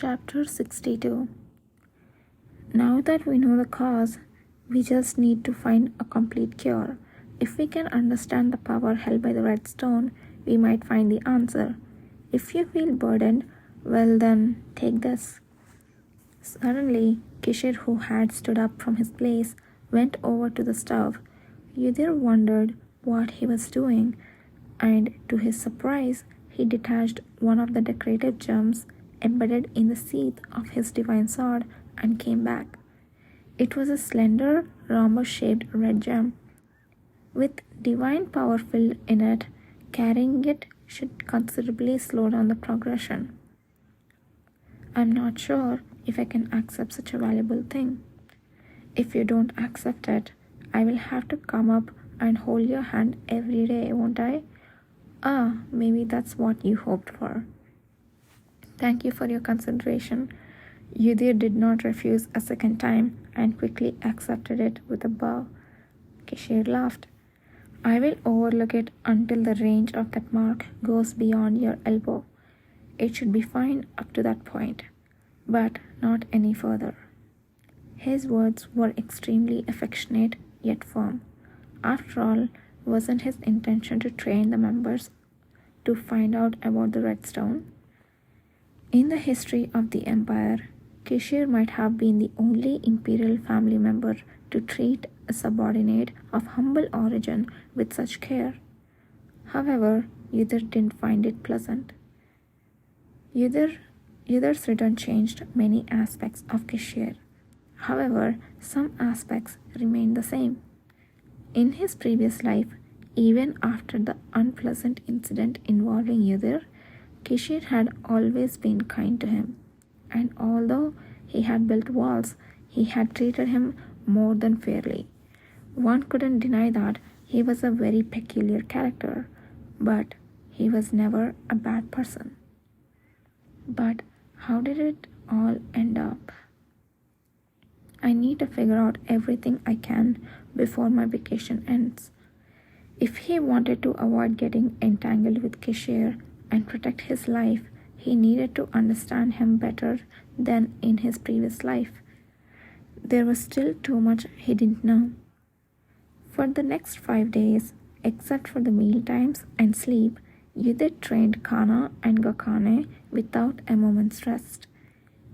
Chapter 62. Now that we know the cause, we just need to find a complete cure. If we can understand the power held by the red stone, we might find the answer. If you feel burdened, well then, take this. Suddenly, Kishir, who had stood up from his place, went over to the stove. Yudhir wondered what he was doing, and to his surprise, he detached one of the decorative gems embedded in the sheath of his divine sword and came back. It was a slender, rhombus-shaped red gem. With divine power filled in it, carrying it should considerably slow down the progression. I'm not sure if I can accept such a valuable thing. If you don't accept it, I will have to come up and hold your hand every day, won't I? Maybe that's what you hoped for. Thank you for your consideration. Yudhir did not refuse a second time and quickly accepted it with a bow. Kishir laughed. I will overlook it until the range of that mark goes beyond your elbow. It should be fine up to that point, but not any further. His words were extremely affectionate yet firm. After all, wasn't his intention to train the members to find out about the red stone? In the history of the empire, Kishir might have been the only imperial family member to treat a subordinate of humble origin with such care. However, Yudhir didn't find it pleasant. Yudhir's return changed many aspects of Kishir. However, some aspects remained the same. In his previous life, even after the unpleasant incident involving Yudhir, Kishir had always been kind to him, and although he had built walls, he had treated him more than fairly. One couldn't deny that he was a very peculiar character, but he was never a bad person. But how did it all end up? I need to figure out everything I can before my vacation ends. If he wanted to avoid getting entangled with Kishir and protect his life, he needed to understand him better than in his previous life. There was still too much he didn't know. For the next 5 days, except for the meal times and sleep, Yudhir trained Kana and Gokane without a moment's rest.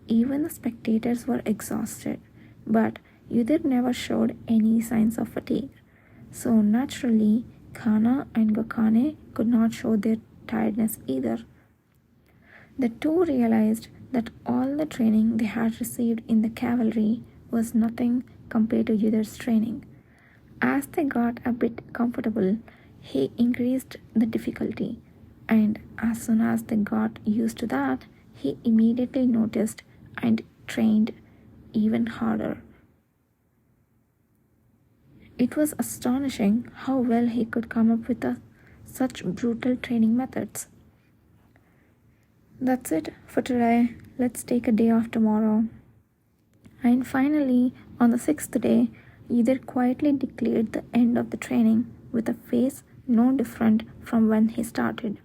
Even the spectators were exhausted, but Yudhir never showed any signs of fatigue. So naturally, Kana and Gokane could not show their tiredness either. The two realized that all the training they had received in the cavalry was nothing compared to Yudhir's training. As they got a bit comfortable, he increased the difficulty, and as soon as they got used to that, he immediately noticed and trained even harder. It was astonishing how well he could come up with such brutal training methods. That's it for today. Let's take a day off tomorrow. And finally, on the 6th day, Yudhir quietly declared the end of the training with a face no different from when he started.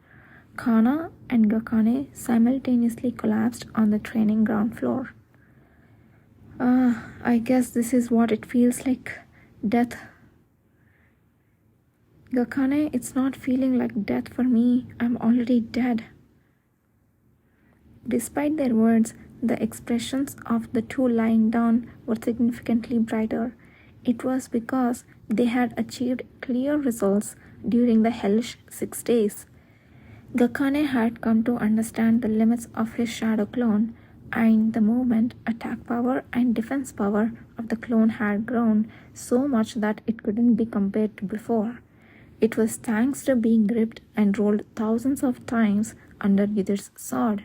Kana and Gokane simultaneously collapsed on the training ground floor. I guess this is what it feels like. Death. Gokane, it's not feeling like death for me. I'm already dead. Despite their words, the expressions of the two lying down were significantly brighter. It was because they had achieved clear results during the hellish 6 days. Gokane had come to understand the limits of his shadow clone, and the movement, attack power, and defense power of the clone had grown so much that it couldn't be compared to before. It was thanks to being gripped and rolled thousands of times under Yudhir's sword.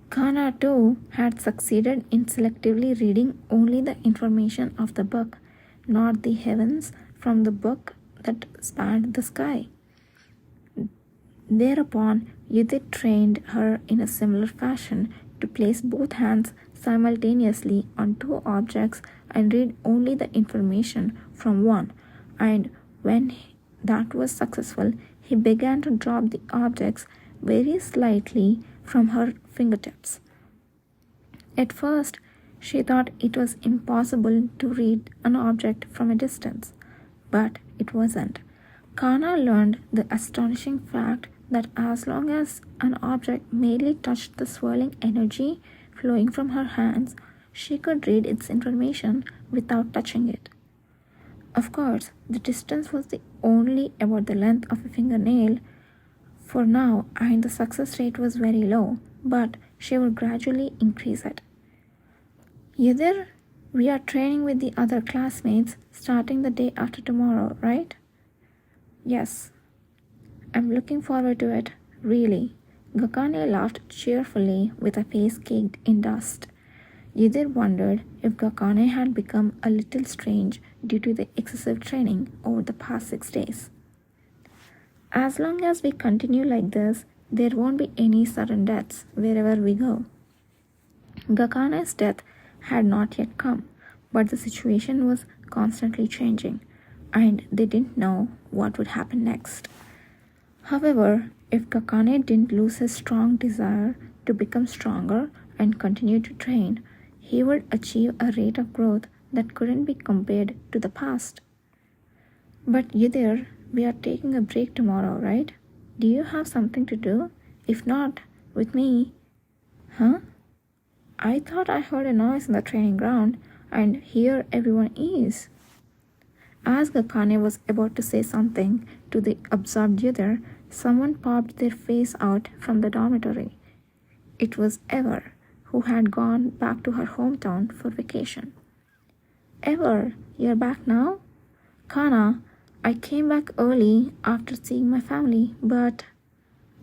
Kana too had succeeded in selectively reading only the information of the book, not the heavens from the book that spanned the sky. Thereupon, Yudhir trained her in a similar fashion to place both hands simultaneously on two objects and read only the information from one, and when that was successful, he began to drop the objects very slightly from her fingertips. At first, she thought it was impossible to read an object from a distance, but it wasn't. Kana learned the astonishing fact that as long as an object merely touched the swirling energy flowing from her hands, she could read its information without touching it. Of course, the distance was only about the length of a fingernail for now, and the success rate was very low, but she would gradually increase it. Either we are training with the other classmates starting the day after tomorrow, right? Yes. I'm looking forward to it, really. Gakane laughed cheerfully with a face caked in dust. Yudhir wondered if Gakane had become a little strange due to the excessive training over the past 6 days. As long as we continue like this, there won't be any sudden deaths wherever we go. Gakane's death had not yet come, but the situation was constantly changing, and they didn't know what would happen next. However, if Gakane didn't lose his strong desire to become stronger and continue to train, he would achieve a rate of growth that couldn't be compared to the past. But Yudhir, we are taking a break tomorrow, right? Do you have something to do? If not, with me. Huh? I thought I heard a noise in the training ground, and here everyone is. As Gakane was about to say something to the absorbed Yudhir, someone popped their face out from the dormitory. It was Ever, who had gone back to her hometown for vacation. Ever, you're back now? Kana, I came back early after seeing my family, but...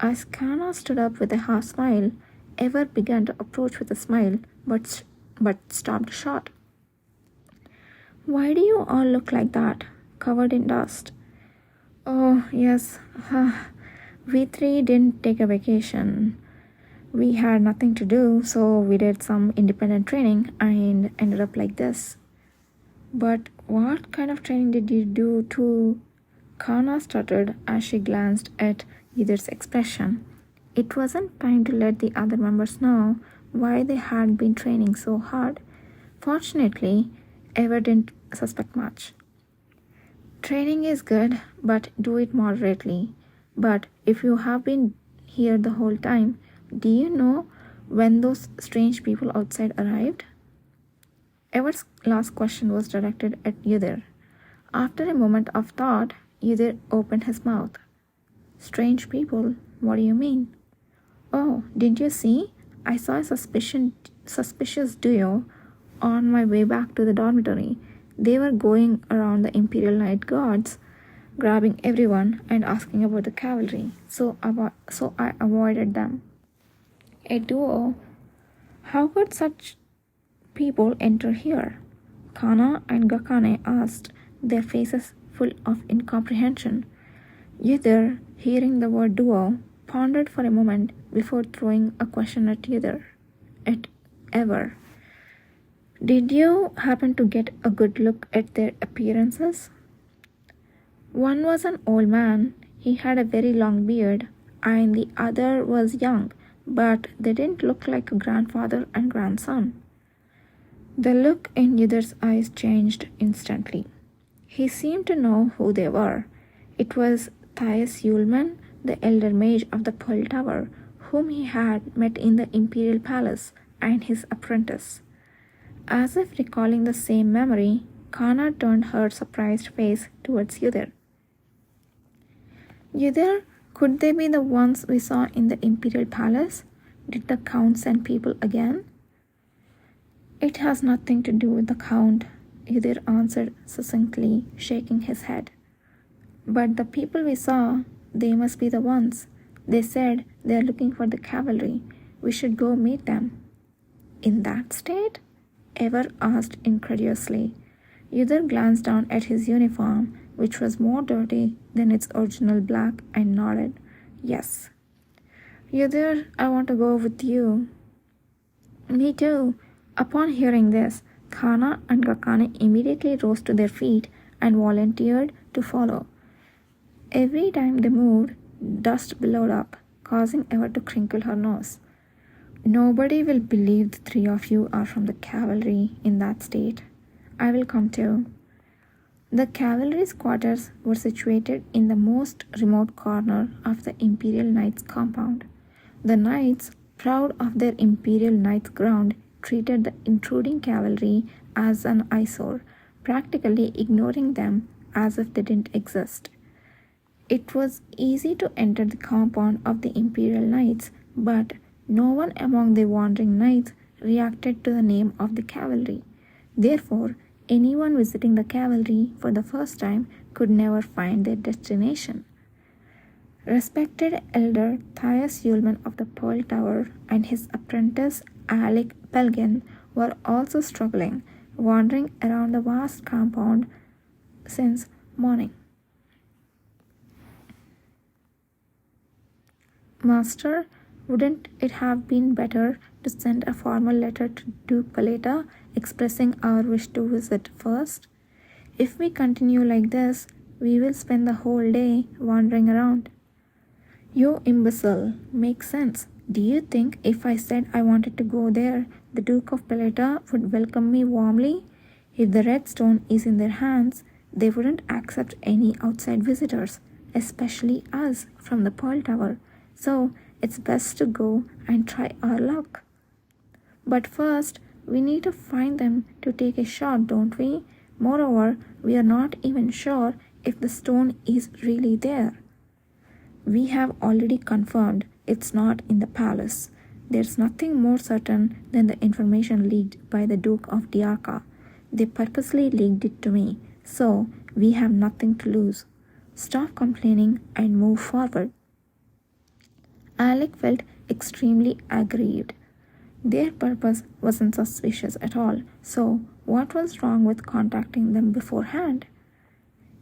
As Kana stood up with a half smile, Ever began to approach with a smile, but stopped short. Why do you all look like that, covered in dust? Oh, yes, we three didn't take a vacation. We had nothing to do, so we did some independent training and ended up like this. But what kind of training did you do too? Kana stuttered as she glanced at Yudhir's expression. It wasn't time to let the other members know why they had been training so hard. Fortunately, Ever didn't suspect much. Training is good, but do it moderately. But if you have been here the whole time, do you know when those strange people outside arrived? Ever's last question was directed at Yudhir. After a moment of thought, Yudhir opened his mouth. Strange people? What do you mean? Oh, didn't you see? I saw a suspicious duo on my way back to the dormitory. They were going around the Imperial Night Guards, grabbing everyone and asking about the cavalry, so I avoided them. A duo? How could such people enter here? Kana and Gakane asked, their faces full of incomprehension. Yudhir, hearing the word duo, pondered for a moment before throwing a question at Ever. Did you happen to get a good look at their appearances? One was an old man. He had a very long beard, and the other was young, but they didn't look like a grandfather and grandson. The look in Yudhir's eyes changed instantly. He seemed to know who they were. It was Thais Yulman, the elder mage of the Pearl Tower, whom he had met in the Imperial Palace, and his apprentice. As if recalling the same memory, Kana turned her surprised face towards Yudhir. Yudhir, could they be the ones we saw in the Imperial Palace? Did the Count send people again? It has nothing to do with the Count, Yudhir answered succinctly, shaking his head. But the people we saw, they must be the ones. They said they are looking for the cavalry. We should go meet them. In that state? Ever asked incredulously. Yudhir glanced down at his uniform, which was more dirty than its original black, and nodded. Yes. Yudhir, I want to go with you. Me too. Upon hearing this, Kana and Gakane immediately rose to their feet and volunteered to follow. Every time they moved, dust billowed up, causing Ever to crinkle her nose. Nobody will believe the three of you are from the cavalry in that state. I will come too. The cavalry's quarters were situated in the most remote corner of the Imperial Knights' compound. The knights, proud of their Imperial Knights ground, treated the intruding cavalry as an eyesore, practically ignoring them as if they didn't exist. It was easy to enter the compound of the Imperial Knights, but no one among the wandering knights reacted to the name of the cavalry. Therefore, anyone visiting the cavalry for the first time could never find their destination. Respected elder Thias Ullman of the Pearl Tower and his apprentice Alec Belgen were also struggling, wandering around the vast compound since morning. Master, wouldn't it have been better to send a formal letter to Duke Paleta expressing our wish to visit first? If we continue like this, we will spend the whole day wandering around. You imbecile, makes sense. Do you think if I said I wanted to go there, the Duke of Paleta would welcome me warmly? If the red stone is in their hands, they wouldn't accept any outside visitors, especially us from the Pearl Tower. So it's best to go and try our luck. But first, we need to find them to take a shot, don't we? Moreover, we are not even sure if the stone is really there. We have already confirmed it's not in the palace. There's nothing more certain than the information leaked by the Duke of Diarca. They purposely leaked it to me, so we have nothing to lose. Stop complaining and move forward. Alec felt extremely aggrieved. Their purpose wasn't suspicious at all, so what was wrong with contacting them beforehand?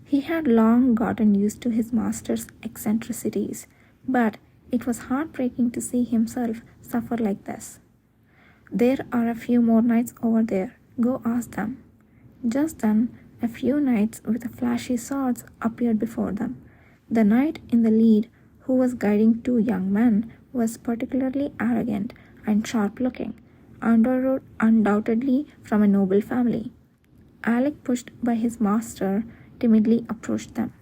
He had long gotten used to his master's eccentricities, but it was heartbreaking to see himself suffer like this. There are a few more knights over there. Go ask them. Just then, a few knights with flashy swords appeared before them. The knight in the lead, who was guiding two young men, was particularly arrogant and sharp-looking, undoubtedly from a noble family. Alec, pushed by his master, timidly approached them.